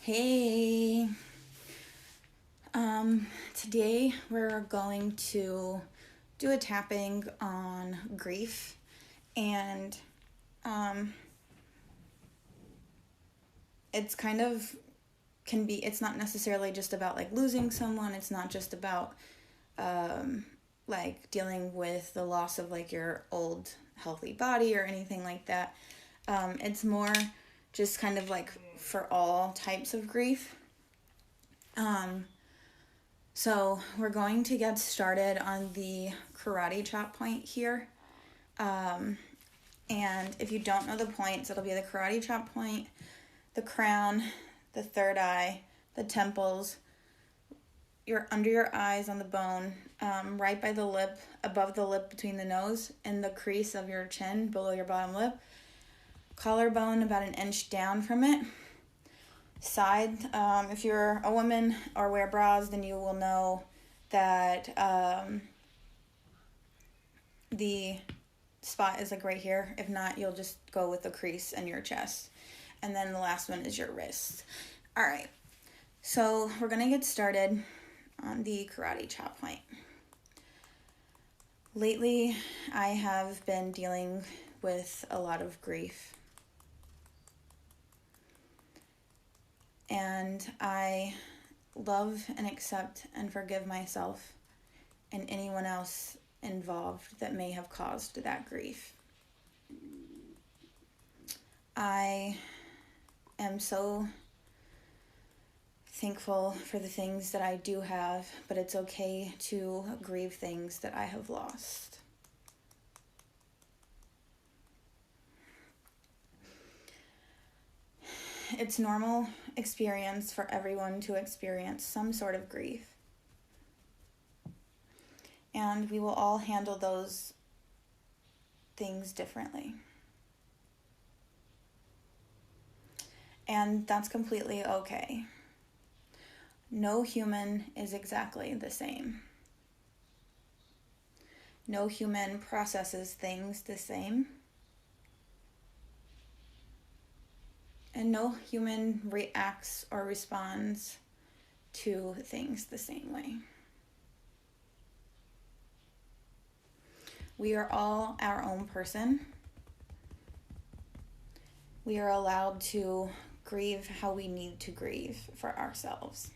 Hey, today we're going to do a tapping on grief, and it's it's not necessarily just about like losing someone. It's not just about like dealing with the loss of like your old healthy body or anything like that. It's more just kind of like for all types of grief. So we're going to get started on the karate chop point here. And if you don't know the points, it'll be the karate chop point, the crown, the third eye, the temples, under your eyes on the bone, right by the lip, above the lip between the nose, and the crease of your chin below your bottom lip, collarbone about an inch down from it. Side, if you're a woman or wear bras, then you will know that the spot is like right here. If not, you'll just go with the crease in your chest. And then the last one is your wrist. All right, so we're going to get started on the karate chop point. Lately, I have been dealing with a lot of grief. And I love and accept and forgive myself and anyone else involved that may have caused that grief. I am so thankful for the things that I do have, but it's okay to grieve things that I have lost. It's normal experience for everyone to experience some sort of grief. And we will all handle those things differently. And that's completely okay. No human is exactly the same. No human processes things the same. And no human reacts or responds to things the same way. We are all our own person. We are allowed to grieve how we need to grieve for ourselves.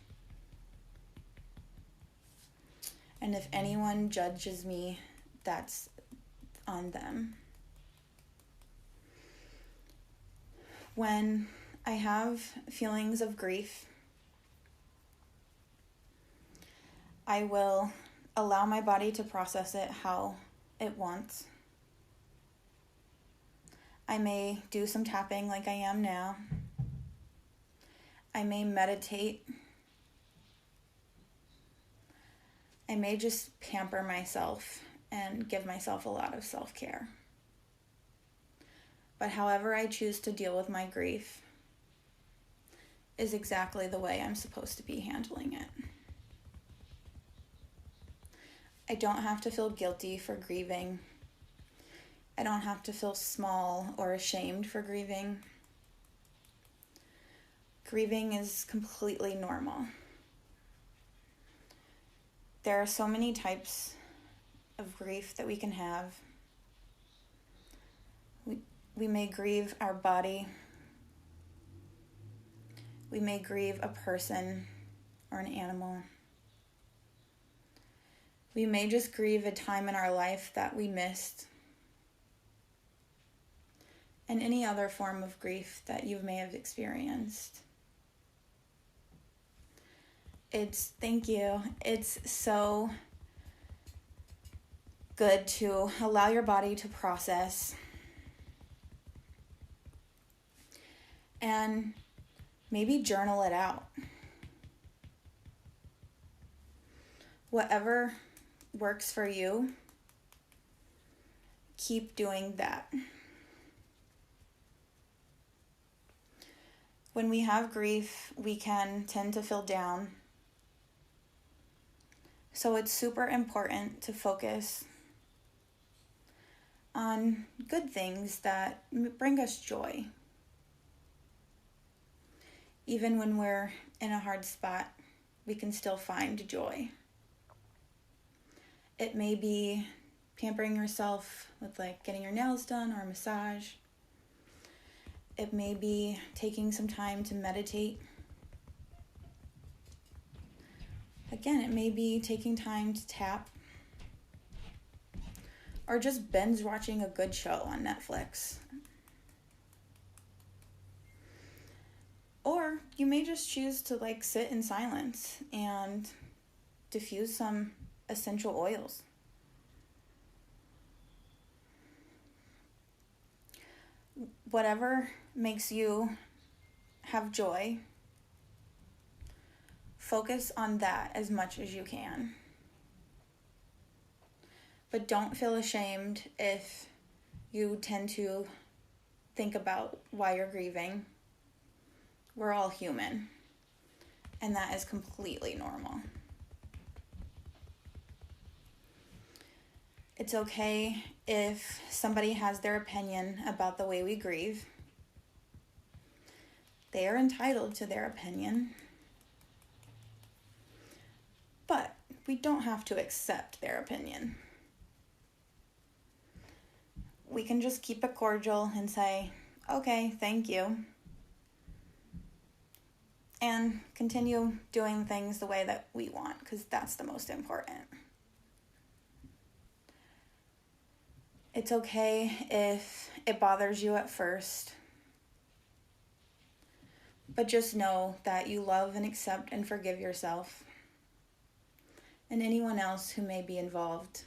And if anyone judges me, that's on them. When I have feelings of grief, I will allow my body to process it how it wants. I may do some tapping like I am now. I may meditate. I may just pamper myself and give myself a lot of self-care. But however I choose to deal with my grief is exactly the way I'm supposed to be handling it. I don't have to feel guilty for grieving. I don't have to feel small or ashamed for grieving. Grieving is completely normal. There are so many types of grief that we can have. We may grieve our body. We may grieve a person or an animal. We may just grieve a time in our life that we missed. And any other form of grief that you may have experienced. Thank you. It's so good to allow your body to process. And maybe journal it out. Whatever works for you, keep doing that. When we have grief, we can tend to feel down. So it's super important to focus on good things that bring us joy. Even when we're in a hard spot, we can still find joy. It may be pampering yourself with like getting your nails done or a massage. It may be taking some time to meditate. Again, it may be taking time to tap. Or just binge watching a good show on Netflix. Or you may just choose to like sit in silence and diffuse some essential oils. Whatever makes you have joy, focus on that as much as you can. But don't feel ashamed if you tend to think about why you're grieving. We're all human, and that is completely normal. It's okay if somebody has their opinion about the way we grieve. They are entitled to their opinion, but we don't have to accept their opinion. We can just keep it cordial and say, okay, thank you. And continue doing things the way that we want, because that's the most important. It's okay if it bothers you at first, but just know that you love and accept and forgive yourself and anyone else who may be involved.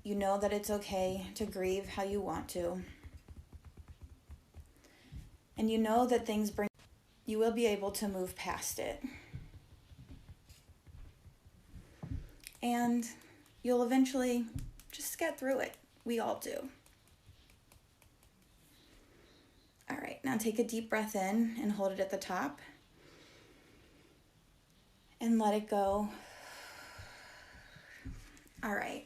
You know that it's okay to grieve how you want to. And you know that you will be able to move past it. And you'll eventually just get through it. We all do. All right, now take a deep breath in and hold it at the top. And let it go. All right.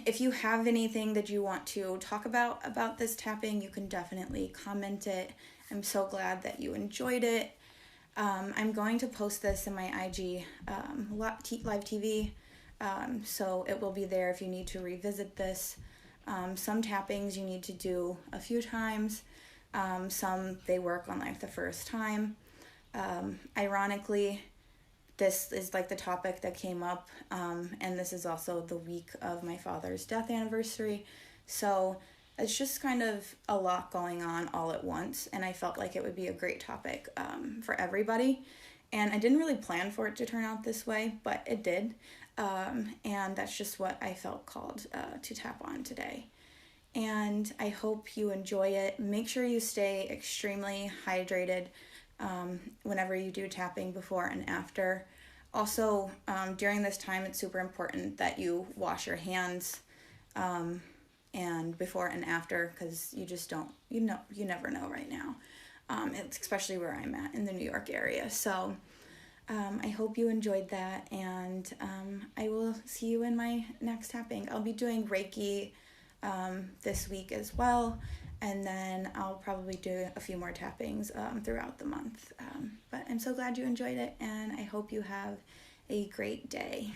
If you have anything that you want to talk about this tapping, you can definitely comment it. I'm so glad that you enjoyed it. I'm going to post this in my IG live TV, so it will be there if you need to revisit this. Some tappings you need to do a few times. Some they work on like the first time. Ironically, this is like the topic that came up, and this is also the week of my father's death anniversary. So it's just kind of a lot going on all at once, and I felt like it would be a great topic for everybody. And I didn't really plan for it to turn out this way, but it did. And that's just what I felt called to tap on today. And I hope you enjoy it. Make sure you stay extremely hydrated whenever you do tapping before and after. Also, during this time, it's super important that you wash your hands and before and after, because you just don't, you never know right now. It's especially where I'm at in the New York area. So I hope you enjoyed that, and I will see you in my next tapping. I'll be doing Reiki this week as well, and then I'll probably do a few more tappings throughout the month. But I'm so glad you enjoyed it, and I hope you have a great day.